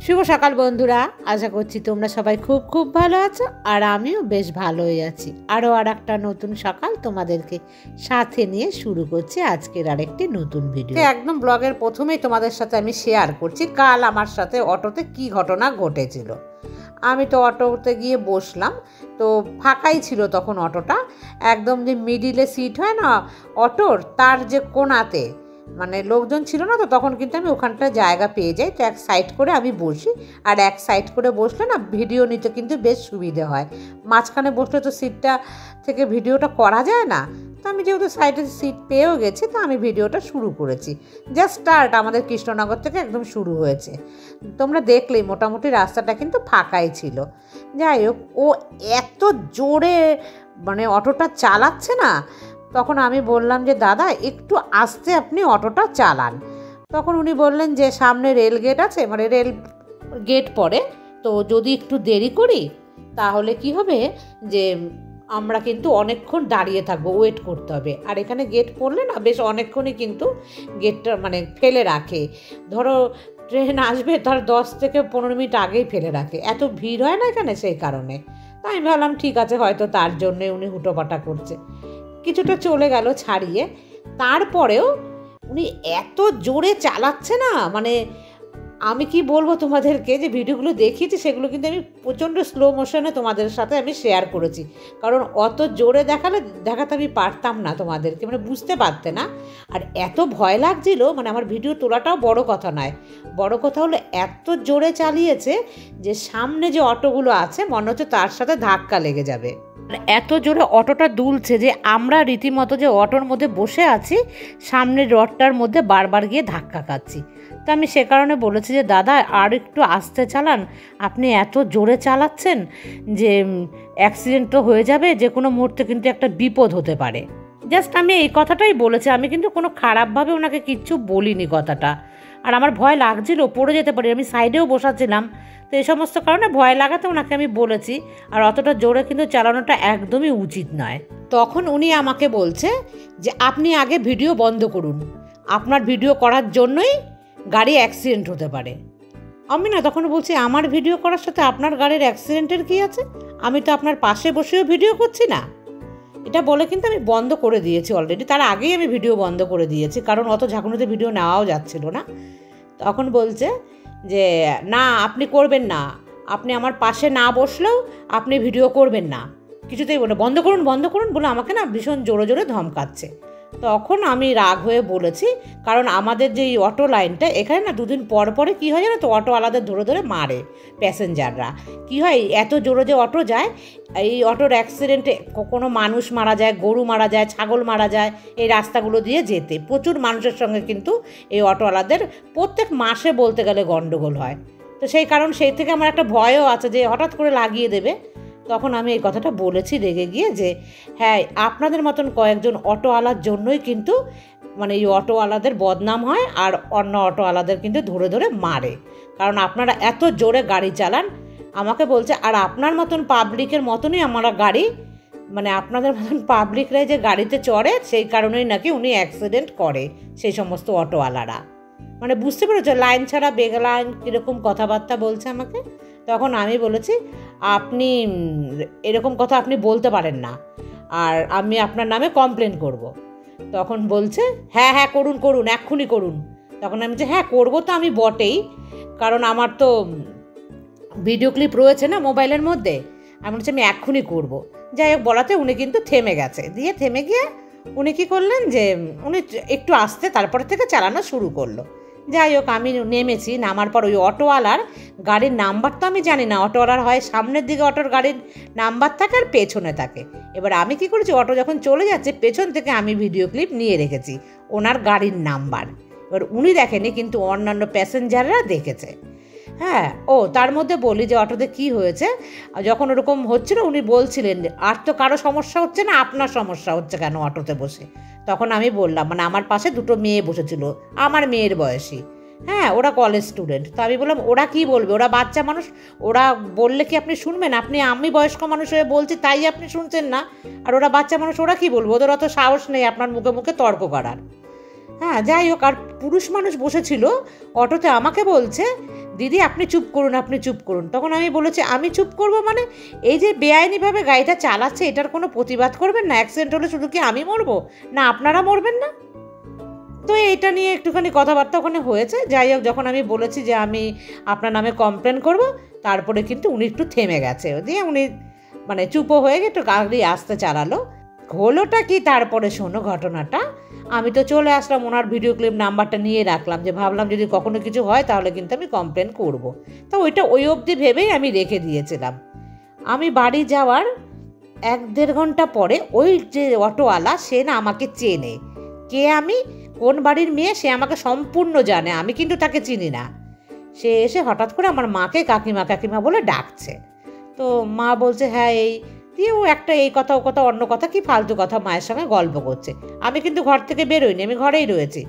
শুভ সকাল বন্ধুরা, আশা করছি তোমরা সবাই খুব খুব ভালো আছো আর আমিও বেশ ভালোই আছি। আরও একটা নতুন সকাল তোমাদেরকে সাথে নিয়ে শুরু করছি আজকের আরেকটি নতুন ভিডিও। একদম ব্লগের প্রথমেই তোমাদের সাথে আমি শেয়ার করছি কাল আমার সাথে অটোতে কি ঘটনা ঘটেছিল। আমি তো অটোতে গিয়ে বসলাম, তো ফাঁকাই ছিল তখন অটোটা, একদম যে মিডিলে সিট হয় না অটোর, তার যে কোণাতে মানে লোকজন ছিল না, তো তখন কিন্তু আমি ওখানটা জায়গা পেয়ে যাই। তো এক সাইড করে আমি বসি, আর এক সাইড করে বসলে না ভিডিও নিতে কিন্তু বেশ সুবিধে হয়। মাঝখানে বসলে তো সিটটা থেকে ভিডিওটা করা যায় না। তো আমি যেহেতু সাইডে সিট পেয়েও গেছি, তো আমি ভিডিওটা শুরু করেছি। জাস্ট স্টার্ট আমাদের কৃষ্ণনগর থেকে একদম শুরু হয়েছে। তোমরা দেখলেই মোটামুটি রাস্তাটা কিন্তু ফাঁকাই ছিল। যাই হোক, ও এত জোরে মানে অটোটা চালাচ্ছে না, তখন আমি বললাম যে দাদা একটু আস্তে আপনি অটোটা চালান। তখন উনি বললেন যে সামনে রেল গেট আছে, মানে রেল গেট পড়ে, তো যদি একটু দেরি করি তাহলে কি হবে যে আমরা কিন্তু অনেকক্ষণ দাঁড়িয়ে থাকবো, ওয়েট করতে হবে। আর এখানে গেট পড়লে না বেশ অনেকক্ষণই কিন্তু গেটটা মানে ফেলে রাখে। ধরো ট্রেন আসবে তার 10 থেকে 15 মিনিট আগেই ফেলে রাখে, এত ভিড় হয় না এখানে, সেই কারণে। তাই আমি ভাবলাম ঠিক আছে, হয়তো তার জন্যে উনি হুটোপাটা করছে। কিছুটা চলে গেল ছাড়িয়ে, তারপরেও উনি এত জোরে চালাচ্ছে না, মানে আমি কি বলবো তোমাদেরকে, যে ভিডিওগুলো দেখিয়েছি সেগুলো কিন্তু আমি প্রচণ্ড স্লো মোশনে তোমাদের সাথে আমি শেয়ার করেছি, কারণ অত জোরে দেখাতে আমি পারতাম না তোমাদেরকে, মানে বুঝতে পারতে না। আর এত ভয় লাগছিল, মানে আমার ভিডিও তোলাটাও বড় কথা নয়, বড় কথা হলো এত জোরে চালিয়েছে যে সামনে যে অটোগুলো আছে মনে হচ্ছে তার সাথে ধাক্কা লেগে যাবে। এত জোরে অটোটা দুলছে যে আমরা রীতিমতো যে অটোর মধ্যে বসে আছি সামনের রডটার মধ্যে বারবার গিয়ে ধাক্কা খাচ্ছি। তো আমি সে কারণে বলেছি যে দাদা আর একটু আস্তে চালান, আপনি এত জোরে চালাচ্ছেন যে অ্যাক্সিডেন্ট তো হয়ে যাবে, যে কোনো মুহূর্তে কিন্তু একটা বিপদ হতে পারে। জাস্ট আমি এই কথাটাই বলেছি, আমি কিন্তু কোনো খারাপভাবে ওনাকে কিচ্ছু বলিনি কথাটা। আর আমার ভয় লাগছিল পড়ে যেতে পারি, আমি সাইডেও বসাছিলাম, তো এই সমস্ত কারণে ভয় লাগাতে ওনাকে আমি বলেছি। আর অতটা জোরে কিন্তু চালানোটা একদমই উচিত নয়। তখন উনি আমাকে বলছে যে আপনি আগে ভিডিও বন্ধ করুন, আপনার ভিডিও করার জন্যই গাড়ি অ্যাক্সিডেন্ট হতে পারে। আমি না তখন বলছি আমার ভিডিও করার সাথে আপনার গাড়ির অ্যাক্সিডেন্টের কী আছে, আমি তো আপনার পাশে বসেও ভিডিও করছি না। এটা বলে কিন্তু আমি বন্ধ করে দিয়েছি অলরেডি, তার আগেই আমি ভিডিও বন্ধ করে দিয়েছি, কারণ অত ঝাঁকুনিতে ভিডিও নেওয়াও যাচ্ছিল না। তখন বলছে যে না আপনি করবেন না, আপনি আমার পাশে না বসলেও আপনি ভিডিও করবেন না, কিছুতেই বলে বন্ধ করুন বন্ধ করুন বলে আমাকে না ভীষণ জোরে জোরে ধমকাচ্ছে। তখন আমি রাগ হয়ে বলেছি, কারণ আমাদের যে এই অটো লাইনটা এখানে না দুদিন পর পরে কী হয় জানো তো, অটো আলাদা ধরে ধরে মারে প্যাসেঞ্জাররা। কী হয়, এত জোরে যে অটো যায়, এই অটোর অ্যাক্সিডেন্টে কোনো মানুষ মারা যায়, গরু মারা যায়, ছাগল মারা যায় এই রাস্তাগুলো দিয়ে যেতে। প্রচুর মানুষের সঙ্গে কিন্তু এই অটোওয়ালাদের প্রত্যেক মাসে বলতে গেলে গণ্ডগোল হয়। তো সেই থেকে আমার একটা ভয়ও আছে যে হঠাৎ করে লাগিয়ে দেবে। তখন আমি এই কথাটা বলেছি রেগে গিয়ে যে হ্যাঁ, আপনাদের মতন কয়েকজন অটোওয়ালার জন্যই কিন্তু মানে এই অটোওয়ালাদের বদনাম হয়, আর অন্য অটোওয়ালাদের কিন্তু ধরে ধরে মারে, কারণ আপনারা এত জোরে গাড়ি চালান। আমাকে বলছে আর আপনার মতন পাবলিকের মতনই আমরা গাড়ি, মানে আপনাদের মতন পাবলিকরাই যে গাড়িতে চড়ে সেই কারণেই নাকি উনি অ্যাক্সিডেন্ট করে সেই সমস্ত অটোওয়ালারা। মানে বুঝতে পেরেছো, লাইন ছাড়া বেগলাইন কীরকম কথাবার্তা বলছে আমাকে। তখন আমি বলেছি আপনি এরকম কথা আপনি বলতে পারেন না, আর আমি আপনার নামে কমপ্লেন করব। তখন বলছে হ্যাঁ হ্যাঁ করুন করুন এক্ষুনি করুন। তখন আমি বলছি হ্যাঁ করবো তো আমি বটেই, কারণ আমার তো ভিডিও ক্লিপ রয়েছে না মোবাইলের মধ্যে। আমি বলছি আমি এক্ষুনি করবো। যাই হোক, বলাতে উনি কিন্তু থেমে গেছে, দিয়ে থেমে গিয়ে উনি কী করলেন যে উনি একটু আস্তে তারপরে থেকে চালানো শুরু করলো। যাই হোক, আমি নেমেছি, নামার পর ওই অটোওয়ালার গাড়ির নাম্বার তো আমি জানি না, অটোওয়ালার হয় সামনের দিকে অটোর গাড়ির নাম্বার থাকে আর পেছনে থাকে। এবার আমি কি করেছি, অটো যখন চলে যাচ্ছে পেছন থেকে আমি ভিডিও ক্লিপ নিয়ে রেখেছি ওনার গাড়ির নাম্বার। এবার উনি দেখেনি কিন্তু অন্যান্য প্যাসেঞ্জাররা দেখেছে। হ্যাঁ, ও তার মধ্যে বলি যে অটোতে কি হয়েছে, যখন ওরকম হচ্ছিল উনি বলছিলেন আর তো কারো সমস্যা হচ্ছে না, আপনার সমস্যা হচ্ছে কেন অটোতে বসে। তখন আমি বললাম, মানে আমার পাশে দুটো মেয়ে বসেছিল আমার মেয়ের বয়সী, হ্যাঁ ওরা কলেজ স্টুডেন্ট। তো আমি বললাম ওরা কি বলবে, ওরা বাচ্চা মানুষ, ওরা বললে কি আপনি শুনবেন? আমি বয়স্ক মানুষ হয়ে বলছি তাই আপনি শুনছেন না, আর ওরা বাচ্চা মানুষ, ওরা কি বলবো, ওদের অত সাহস নেই আপনার মুখে মুখে তর্ক করার। হ্যাঁ, যাই হোক, আর পুরুষ মানুষ বসেছিল অটোতে, আমাকে বলছে দিদি আপনি চুপ করুন, আপনি চুপ করুন। তখন আমি বলেছি আমি চুপ করব মানে? এই যে বেআইনিভাবে গাড়িটা চালাচ্ছে এটার কোনো প্রতিবাদ করবেন না? অ্যাক্সিডেন্ট হলে শুধু কি আমি মরবো, না আপনারা মরবেন না? তো এটা নিয়ে একটুখানি কথাবার্তা ওখানে হয়েছে। যাই হোক, যখন আমি বলেছি যে আমি আপনার নামে কমপ্লেন করব, তারপরে কিন্তু উনি একটু থেমে গেছে, দিয়ে উনি মানে চুপও হয়ে গিয়ে একটু গাড়ি আসতে চালালো। হলোটা কি তারপরে শোনো ঘটনাটা। আমি তো চলে আসলাম, ওনার ভিডিও ক্লিপ নাম্বারটা নিয়ে রাখলাম, যে ভাবলাম যদি কখনো কিছু হয় তাহলে কিন্তু আমি কমপ্লেন করব। তো ওইটা ওই অবধি ভেবেই আমি রেখে দিয়েছিলাম। আমি বাড়ি যাওয়ার 1-1.5 ঘন্টা পরে ওই যে অটোওয়ালা, সে না আমাকে চেনে, কে আমি, কোন বাড়ির মেয়ে সে আমাকে সম্পূর্ণ জানে, আমি কিন্তু তাকে চিনি না। সে এসে হঠাৎ করে আমার মাকে কাকিমা কাকিমা বলে ডাকছে। তো মা বলছে হ্যাঁ এই, দিয়ে ও একটা এই কথা ও কথা অন্য কথা কি ফালতু কথা মায়ের সঙ্গে গল্প করছে। আমি কিন্তু ঘর থেকে বেরোইনি, আমি ঘরেই রয়েছি।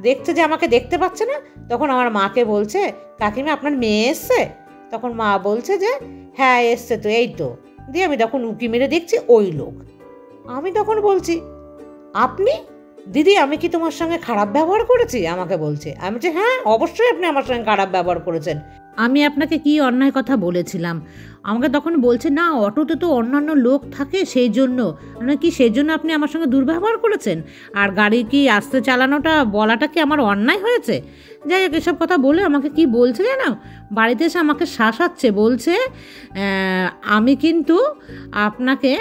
দেখছে যে আমাকে দেখতে পাচ্ছে না, তখন আমার মাকে বলছে কাকিমা আপনার মেয়ে এসছে? তখন মা বলছে যে হ্যাঁ এসছে তো, এই তো। দিয়ে আমি তখন উঁকি মেরে দেখছি ওই লোক। আমি তখন বলছি আপনি? দিদি আমি কি তোমার সঙ্গে খারাপ ব্যবহার করেছি? আমাকে বলছে। আমি বলছি হ্যাঁ অবশ্যই আপনি আমার সঙ্গে খারাপ ব্যবহার করেছেন, আমি আপনাকে কি অন্যায় কথা বলেছিলাম? আমাকে তখন বলছে না অটোতে তো অন্যান্য লোক থাকে সেই জন্য। কি সেই জন্য আপনি আমার সঙ্গে দুর্ব্যবহার করেছেন? আর গাড়ি কি আস্তে চালানোটা বলাটা কি আমার অন্যায় হয়েছে? যাই হোক, এসব কথা বলে আমাকে কি বলছে জানো, বাড়িতে এসে আমাকে শাসাচ্ছে, বলছে আমি কিন্তু আপনাকে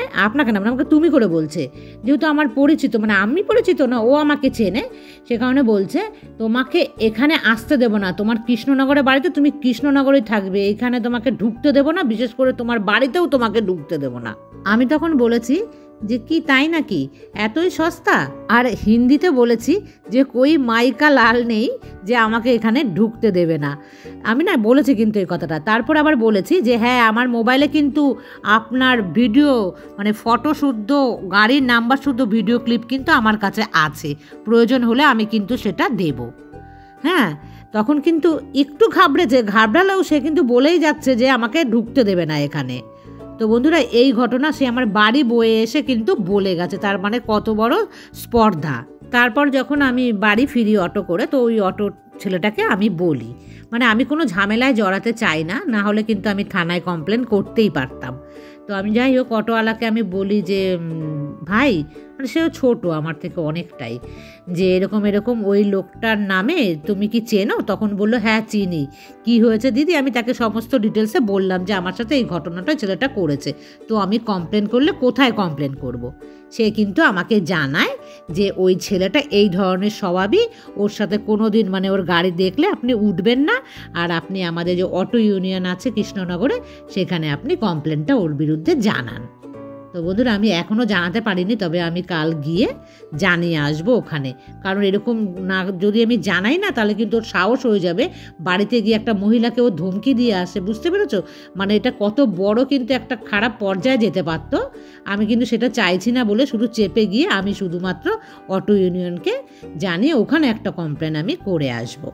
না আমাকে তুমি করে বলছে, যেহেতু আমার পরিচিত, মানে আমি পরিচিত না, ও আমাকে চেনে, সে কারণে বলছে তোমাকে এখানে আসতে দেবো না, তোমার কৃষ্ণনগরে বাড়িতে তুমি কৃষ্ণনগরেই থাকবে, এখানে তোমাকে ঢুকতে দেবো না, বিশেষ করে তোমার বাড়িতেও তোমাকে ঢুকতে দেবো না। আমি তখন বলেছি যে কি তাই নাকি, এতই সস্তা? আর হিন্দিতে বলেছি যে কই মাইকা লাল নেই যে আমাকে এখানে ঢুকতে দেবে না। আমি না বলেছি কিন্তু এই কথাটা। তারপর আবার বলেছি যে হ্যাঁ আমার মোবাইলে কিন্তু আপনার ভিডিও মানে ফটো শুদ্ধ, গাড়ির নাম্বার শুদ্ধ ভিডিও ক্লিপ কিন্তু আমার কাছে আছে, প্রয়োজন হলে আমি কিন্তু সেটা দেব। হ্যাঁ, তখন কিন্তু একটু ঘাবড়ালেও সে কিন্তু বলেই যাচ্ছে যে আমাকে ঢুকতে দেবে না এখানে। তো বন্ধুরা এই ঘটনা সে আমার বাড়ি বয়ে এসে কিন্তু বলে গেছে, তার মানে কত বড় স্পর্ধা। তারপর যখন আমি বাড়ি ফিরি অটো করে, তো ওই অটো ছেলেটাকে আমি বলি, মানে আমি কোনো ঝামেলায় জড়াতে চাই না, না হলে কিন্তু আমি থানায় কমপ্লেন করতেই পারতাম। তো আমি যাই হোক অটোওয়ালাকে আমি বলি যে ভাই, মানে সেও ছোটো আমার থেকে অনেকটাই, যে এরকম এরকম ওই লোকটার নামে তুমি কি চেনো? তখন বললো হ্যাঁ চিনি। কি হয়েছে দিদি? আমি তাকে সমস্ত ডিটেলসে বললাম যে আমার সাথে এই ঘটনাটা ছেলেটা করেছে, তো আমি কমপ্লেন করলে কোথায় কমপ্লেন করব। সে কিন্তু আমাকে জানায় যে ওই ছেলেটা এই ধরনের স্বভাবই, ওর সাথে কোনো দিন মানে ওর গাড়ি দেখলে আপনি উঠবেন না, আর আপনি আমাদের যে অটো ইউনিয়ন আছে কৃষ্ণনগরে সেখানে আপনি কমপ্লেনটা ওর বিরুদ্ধে জানান। তো বন্ধুরা আমি এখনও জানাতে পারিনি, তবে আমি কাল গিয়ে জানিয়ে আসবো ওখানে, কারণ এরকম না যদি আমি জানাই না তাহলে কিন্তু ওর সাহস হয়ে যাবে বাড়িতে গিয়ে একটা মহিলাকে ও ধমকি দিয়ে আসে, বুঝতে পেরেছো? মানে এটা কত বড় কিন্তু একটা খারাপ পর্যায়ে যেতে পারতো। আমি কিন্তু সেটা চাইছি না বলে শুধু চেপে গিয়ে আমি শুধুমাত্র অটো ইউনিয়নকে জানিয়ে ওখানে একটা কমপ্লেন আমি করে আসবো।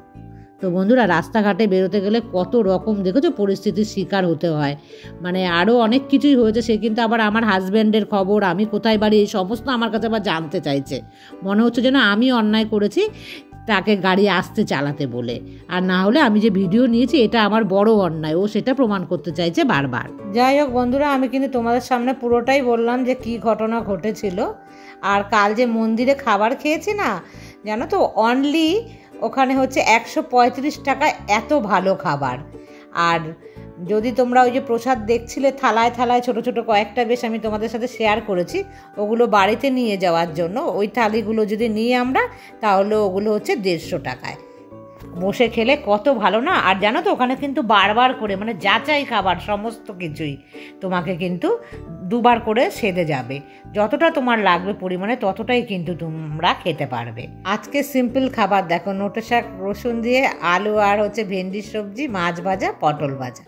তো বন্ধুরা রাস্তাঘাটে বেরোতে গেলে কত রকম দেখেছো পরিস্থিতির শিকার হতে হয়, মানে আরও অনেক কিছুই হয়েছে। সে কিন্তু আবার আমার হাজব্যান্ডের খবর, আমি কোথায় বাড়ি, এই সমস্ত আমার কাছে আবার জানতে চাইছে। মনে হচ্ছে যেন আমি অন্যায় করেছি তাকে গাড়ি আসতে চালাতে বলে, আর না হলে আমি যে ভিডিও নিয়েছি এটা আমার বড় অন্যায়, ও সেটা প্রমাণ করতে চাইছে বারবার। যাই হোক বন্ধুরা, আমি কিন্তু তোমাদের সামনে পুরোটাই বললাম যে কি ঘটনা ঘটেছিল। আর কাল যে মন্দিরে খাবার খেয়েছি না, জানো তো অনলি ওখানে হচ্ছে 135 টাকায় এত ভালো খাবার। আর যদি তোমরা ওই যে প্রসাদ দেখছিলে থালায় থালায় ছোট ছোট কয়েকটা বেশ আমি তোমাদের সাথে শেয়ার করেছি, ওগুলো বাড়িতে নিয়ে যাওয়ার জন্য ওই থালিগুলো যদি নিই আমরা, তাহলে ওগুলো হচ্ছে 150 টাকায়। বসে খেলে কত ভালো না। আর জানো তো ওখানে কিন্তু বারবার করে মানে যাচাই খাবার সমস্ত কিছুই তোমাকে কিন্তু দুবার করে সেধে যাবে, যতটা তোমার লাগবে পরিমাণে ততটাই কিন্তু তোমরা খেতে পারবে। আজকে সিম্পল খাবার দেখো, নোটে শাক রসুন দিয়ে আলু আর হচ্ছে ভেন্ডির সবজি, মাছ ভাজা, পটল ভাজা,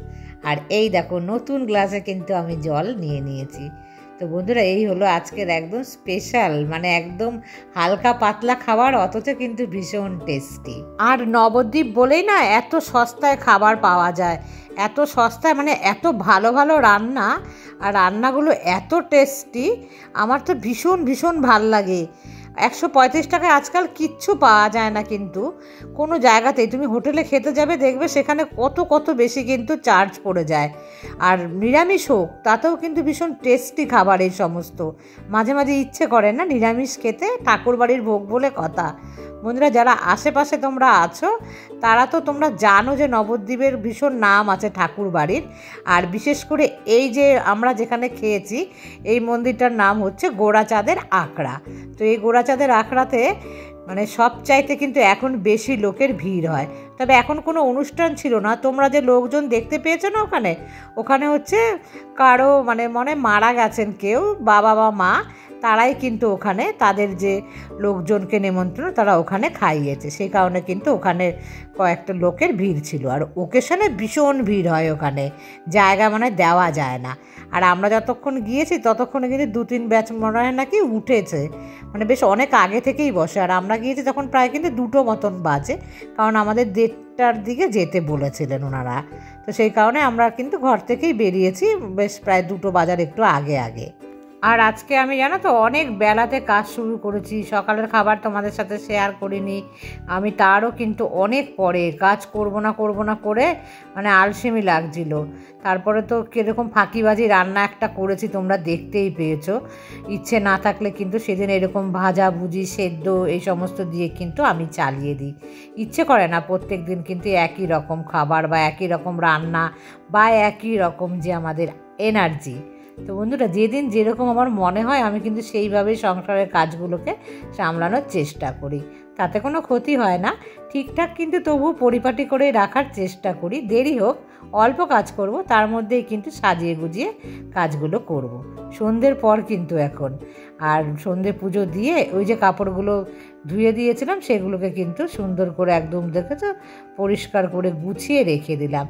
আর এই দেখো নতুন গ্লাসে কিন্তু আমি জল নিয়ে নিয়েছি। তো বন্ধুরা এই হলো আজকের একদম স্পেশাল, মানে একদম হালকা পাতলা খাবার, অথচ কিন্তু ভীষণ টেস্টি। আর নবদ্বীপ বলেই না এত সস্তায় খাবার পাওয়া যায়, এত সস্তায়, মানে এত ভালো ভালো রান্না, আর রান্নাগুলো এত টেস্টি, আমার তো ভীষণ ভীষণ ভাল লাগে। 135 টাকায় আজকাল কিচ্ছু পাওয়া যায় না, কিন্তু কোনো জায়গাতেই তুমি হোটেলে খেতে যাবে দেখবে সেখানে কত কত বেশি কিন্তু চার্জ পড়ে যায়। আর নিরামিষ হোক তাতেও কিন্তু ভীষণ টেস্টি খাবার এই সমস্ত। মাঝে মাঝে ইচ্ছে করে না নিরামিষ খেতে, ঠাকুরবাড়ির ভোগ বলে কথা। বন্ধুরা, যারা আশেপাশে তোমরা আছো তারা তো তোমরা জানো যে নবদ্বীপের ভীষণ নাম আছে ঠাকুরবাড়ির। আর বিশেষ করে এই যে আমরা যেখানে খেয়েছি এই মন্দিরটার নাম হচ্ছে গোড়াচাঁদের আখড়া। তো এই গোড়াচাঁদের আখড়াতে মানে সবচাইতে কিন্তু এখন বেশি লোকের ভিড় হয়। তবে এখন কোনো অনুষ্ঠান ছিল না, তোমরা যে লোকজন দেখতে পেয়েছো না ওখানে হচ্ছে কারো মনে মারা গেছেন কেউ, বাবা বা মা, তারাই কিন্তু ওখানে তাদের যে লোকজনকে নেমন্ত্রণ তারা ওখানে খাইয়েছে, সেই কারণে কিন্তু ওখানে কয়েকটা লোকের ভিড় ছিল। আর ওকেশনে ভীষণ ভিড় হয় ওখানে, জায়গা দেওয়া যায় না। আর আমরা যতক্ষণ গিয়েছি ততক্ষণে কিন্তু 2-3 ব্যাচ মনে হয় নাকি উঠেছে, বেশ অনেক আগে থেকেই বসে। আর আমরা গিয়েছি তখন প্রায় কিন্তু 2টো মতন বাজে, কারণ আমাদের 1:30টার দিকে যেতে বলেছিলেন ওনারা। তো সেই কারণে আমরা কিন্তু ঘর থেকেই বেরিয়েছি বেশ প্রায় 2টো বাজার একটু আগে আগে। আর আজকে আমি জানো তো অনেক বেলাতে কাজ শুরু করেছি, সকালের খাবার তোমাদের সাথে শেয়ার করিনি আমি, তারও কিন্তু অনেক পরে কাজ করব না করে আলসেমি লাগছিল। তারপরে তো কীরকম ফাঁকিবাজি রান্না একটা করেছি তোমরা দেখতেই পেয়েছো। ইচ্ছে না থাকলে কিন্তু সেদিন এরকম ভাজা ভুজি সেদ্ধ এই সমস্ত দিয়ে কিন্তু আমি চালিয়ে দিই। ইচ্ছে করে না প্রত্যেক দিন কিন্তু একই রকম খাবার বা একই রকম রান্না বা একই রকম যে আমাদের এনার্জি। তো বন্ধুরা, যেদিন যেরকম আমার মনে হয় আমি কিন্তু সেইভাবেই সংসারের কাজগুলোকে সামলানোর চেষ্টা করি, তাতে কোনো ক্ষতি হয় না। ঠিকঠাক কিন্তু তবু পরিপাটি করে রাখার চেষ্টা করি। দেরি হোক, অল্প কাজ করব, তার মধ্যেই কিন্তু সাজিয়ে গুজিয়ে কাজগুলো করব। সন্ধ্যের পর কিন্তু এখন, আর সন্ধ্যে পুজো দিয়ে ওই যে কাপড়গুলো ধুয়ে দিয়েছিলাম সেগুলোকে কিন্তু সুন্দর করে একদম দেখেছো পরিষ্কার করে গুছিয়ে রেখে দিলাম।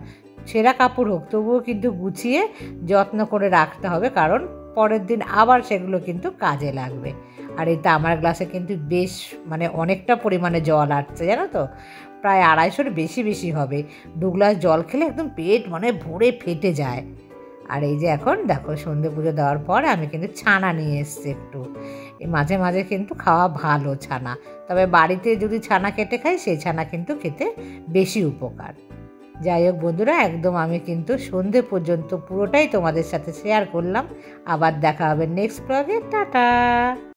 ছেঁড়া কাপড় হোক তবুও কিন্তু গুছিয়ে যত্ন করে রাখতে হবে, কারণ পরের দিন আবার সেগুলো কিন্তু কাজে লাগবে। আর এই তামার গ্লাসে কিন্তু বেশ অনেকটা পরিমাণে জল আসছে জানো তো, প্রায় 250-র বেশি হবে। 2 গ্লাস জল খেলে একদম পেট ভরে ফেটে যায়। আর এই যে এখন দেখো সন্ধে পুজো দেওয়ার পর আমি কিন্তু ছানা নিয়ে এসেছি একটু। এই মাঝে মাঝে কিন্তু খাওয়া ভালো ছানা, তবে বাড়িতে যদি ছানা কেটে খাই সেই ছানা কিন্তু খেতে বেশি উপকার। যাই হোক বন্ধুরা, একদম আমি কিন্তু সন্ধে পর্যন্ত পুরোটাই তোমাদের সাথে শেয়ার করলাম। আবার দেখা হবে নেক্সট ব্লগে। টাটা।